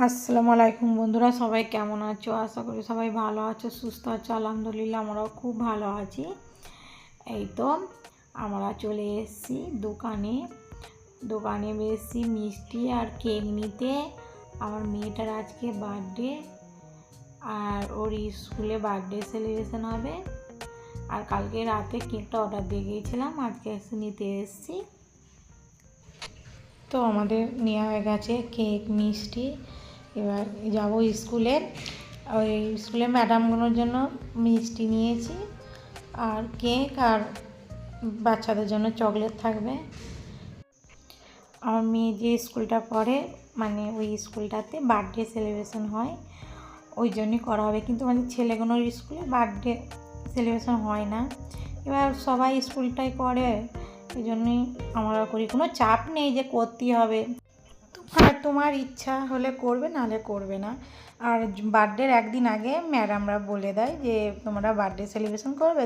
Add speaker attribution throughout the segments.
Speaker 1: আসসালামু আলাইকুম বন্ধুরা, সবাই কেমন আছো? আশা করি সবাই ভালো আছো, সুস্থ আছো। আলহামদুলিল্লাহ আমরাও খুব ভালো আছি। এই তো আমরা চলে এসেছি দোকানে এসেছি মিষ্টি আর কেক নিতে। আমার মেয়েটার আজকে বার্থডে, আর ওর স্কুলে বার্থডে সেলিব্রেশন হবে। আর কালকে রাতে কেকটা অর্ডার দিয়ে গিয়েছিলাম, আজকে এসে নিতে এসেছি। তো আমাদের নেওয়া হয়ে গেছে কেক মিষ্টি। এবার যাব স্কুলে, ওই স্কুলে ম্যাডামগুলোর জন্য মিষ্টি নিয়েছি, আর কেক আর বাচ্চাদের জন্য চকলেট থাকবে। আমার মেয়ে যে স্কুলটা পড়ে, মানে ওই স্কুলটাতে বার্থডে সেলিব্রেশন হয়, ওই জন্যই করা হবে। কিন্তু মানে ছেলেগুলোর স্কুলে বার্থডে সেলিব্রেশন হয় না। এবার সবাই স্কুলটাই করে, ওই জন্যই আমরা করি। কোনো চাপ নেই যে করতেই হবে, তোমার ইচ্ছা হলে করবে, নাহলে করবে না। আর বার্থডের একদিন আগে ম্যাডামরা বলে দেয় যে তোমরা বার্থডে সেলিব্রেশন করবে।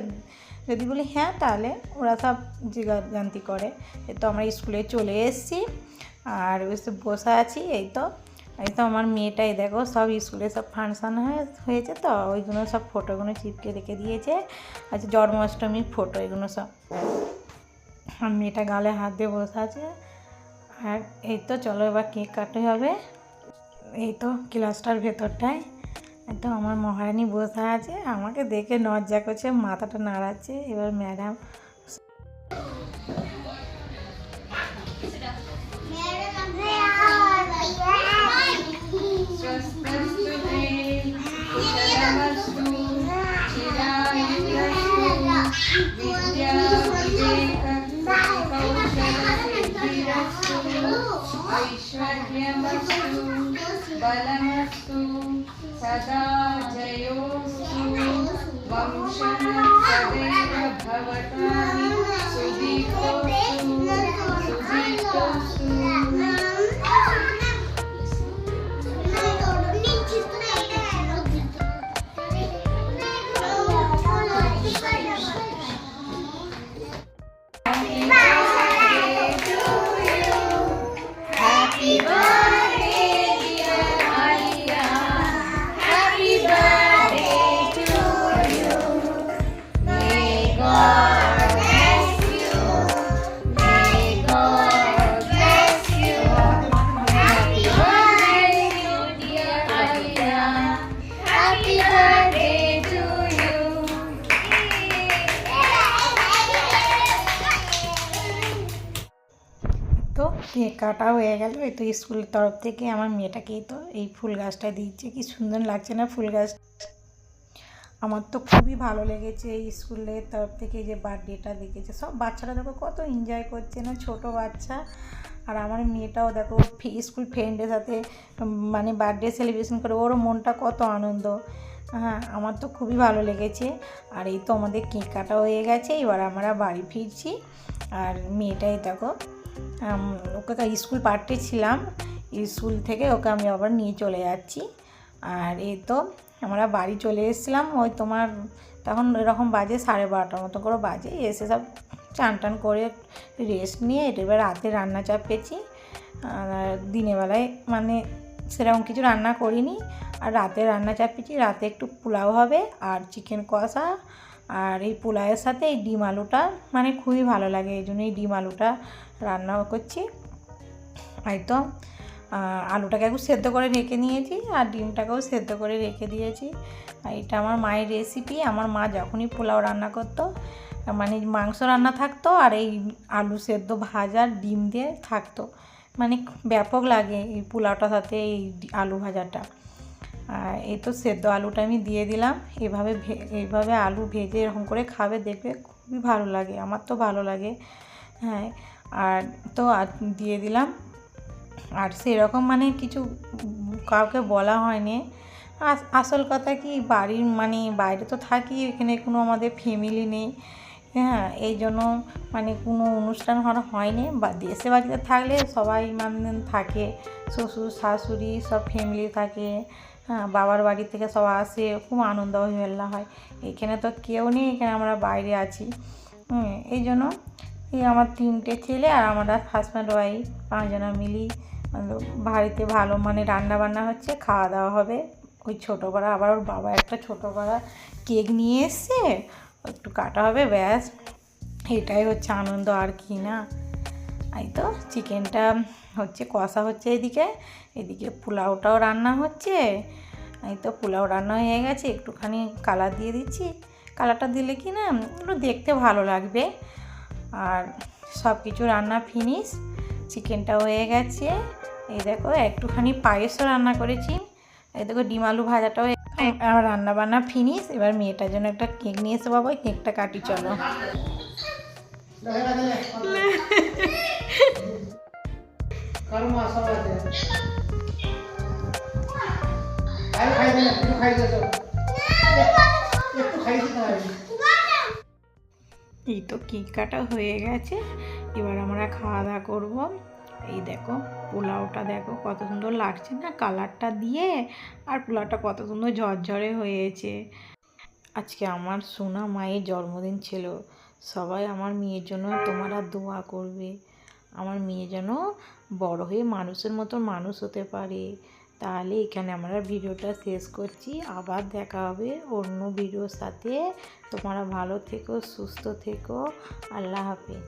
Speaker 1: যদি বলি হ্যাঁ, তাহলে ওরা সব জিজ্ঞাসান্তি করে। তো আমরা স্কুলে চলে এসেছি আর বসে আছি। এই তো আমার মেয়েটাই দেখো, সব স্কুলে সব ফাংশান হয়েছে, তো ওইগুলো সব ফটোগুলো চিপকে রেখে দিয়েছে। আচ্ছা, জন্মাষ্টমীর ফটো এগুলো সব। আর মেয়েটা গালে হাত দিয়ে বসে আছে। আর এই তো চলো এবার কেক কাটতে হবে। এই তো ক্লাসটার ভেতরটায় তো আমার মহারানী বসে আছে, আমাকে দেখে লজ্জা করছে, মাথাটা নাড়াচ্ছে। এবার ম্যাডাম
Speaker 2: ऐश्वर्यमस्तु बलमस्तु सदा जयोस्तु वंशः सदैव भवतानि सुदीप्तोस्तु सुदीप्तोस्तु।
Speaker 1: তো কেক কাটা হয়ে গেল। এই তো স্কুলের তরফ থেকে আমার মেয়েটাকেই তো এই ফুল গাছটা দিচ্ছে। কি সুন্দর লাগছে না ফুল গাছ? আমার তো খুবই ভালো লেগেছে এই স্কুলের তরফ থেকে যে বার্থডেটা দেখেছে। সব বাচ্চারা দেখো কত এনজয় করছে না, ছোট বাচ্চা। আর আমার মেয়েটাও দেখো স্কুল ফ্রেন্ডের সাথে মানে বার্থডে সেলিব্রেশন করে, ওরও মনটা কত আনন্দ। হ্যাঁ, আমার তো খুবই ভালো লেগেছে। আর এই তো আমাদের কেক কাটা হয়ে গেছে, এবার আমরা বাড়ি ফিরছি। আর মেয়েটাই দেখো, ওকে স্কুল পাঠিয়েছিলাম, স্কুল থেকে ওকে আমি আবার নিয়ে চলে যাচ্ছি। আর এই তো আমরা বাড়ি চলে এসেছিলাম। ওই তোমার তখন এরকম বাজে 12:30 মতো করে বাজে। এসে সব চান টান করে রেস্ট নিয়ে এবার রাতে রান্না চাপিয়েছি। আর দিনের বেলায় মানে সেরকম কিছু রান্না করিনি, আর রাতে রান্না চাপিয়েছি। রাতে একটু পোলাও হবে আর চিকেন কষা, আর এই পোলাওয়ের সাথে এই ডিম আলুটা মানে খুবই ভালো লাগে, এই জন্য এই ডিম আলুটা রান্না করছি। এই তো আলুটাকে একটু সেদ্ধ করে রেখে নিয়েছি, আর ডিমটাকেও সেদ্ধ করে রেখে দিয়েছি। এটা আমার মায়ের রেসিপি। আমার মা যখনই পোলাও রান্না করতো, মানে মাংস রান্না থাকতো আর এই আলু সেদ্ধ ভাজা ডিম দিয়ে থাকতো, মানে ব্যাপক লাগে এই পোলাওটার সাথে এই আলু ভাজাটা। আর এই তো সেদ্ধ আলুটা আমি দিয়ে দিলাম। এইভাবে আলু ভেজে এরকম করে খাবে, দেখবে খুবই ভালো লাগে, আমার তো ভালো লাগে। হ্যাঁ, আর তো দিয়ে দিলাম। আর সেরকম মানে কিছু কাউকে বলা হয়নি। আসল কথা কি, বাড়ির মানে বাইরে তো থাকি, এখানে কোনো আমাদের ফ্যামিলি নেই। হ্যাঁ, এই জন্য মানে কোনো অনুষ্ঠান হয়নি। বা দেশে বাড়িতে থাকলে সবাই মানে থাকে, শ্বশুর শাশুড়ি সব ফ্যামিলি থাকে। হ্যাঁ, বাবার বাড়ি থেকে সব আসে, খুব আনন্দ মেলা হয়। এখানে তো কেউ নেই, এখানে আমরা বাইরে আছি। এই জন্য এই আমার 3টে ছেলে আর আমরা হাজব্যান্ড ওয়াইফ 5 জনা মিলি বাড়িতে ভালো মানে রান্না বান্না হচ্ছে, খাওয়া দাওয়া হবে। ওই ছোটো পাড়া আবার ওর বাবা একটা ছোটো পাড়া কেক নিয়ে এসছে, একটু কাটা হবে, ব্যাস এটাই হচ্ছে আনন্দ আর কি না। এই তো চিকেনটা হচ্ছে, কষা হচ্ছে এদিকে পোলাওটাও রান্না হচ্ছে। এই তো পোলাও রান্না হয়ে গেছে, একটুখানি কালার দিয়ে দিচ্ছি, কালারটা দিলে কি না একটু দেখতে ভালো লাগবে। আর সব কিছু রান্না ফিনিশ, চিকেনটা হয়ে গেছে। এই দেখো একটুখানি পায়েসও রান্না করেছি। এই দেখো ডিম আলু ভাজাটাও আমার রান্না বান্না ফিনিশ। এবার মেয়েটার জন্য একটা কেক নিয়ে এসে বাবা, কেকটা কাটি চলো। এই তো কেক কাটা হয়ে গেছে, এবার আমরা খাওয়া দাওয়া করবো। এই দেখো পোলাওটা দেখো কত সুন্দর লাগছে না কালারটা দিয়ে, আর পোলাওটা কত সুন্দর ঝরঝরে হয়েছে। আজকে আমার সোনা মায়ের জন্মদিন ছিল, সবাই আমার মেয়ের জন্য তোমরা দোয়া করবে, আমার মেয়ে যেন বড় হয়ে মানুষের মতো মানুষ হতে পারে। তাহলে এখানে আমরা ভিডিওটা শেষ করছি, আবার দেখা হবে অন্য ভিডিওর সাথে। তোমরা ভালো থেকো, সুস্থ থেকো, আল্লাহ হাফেজ।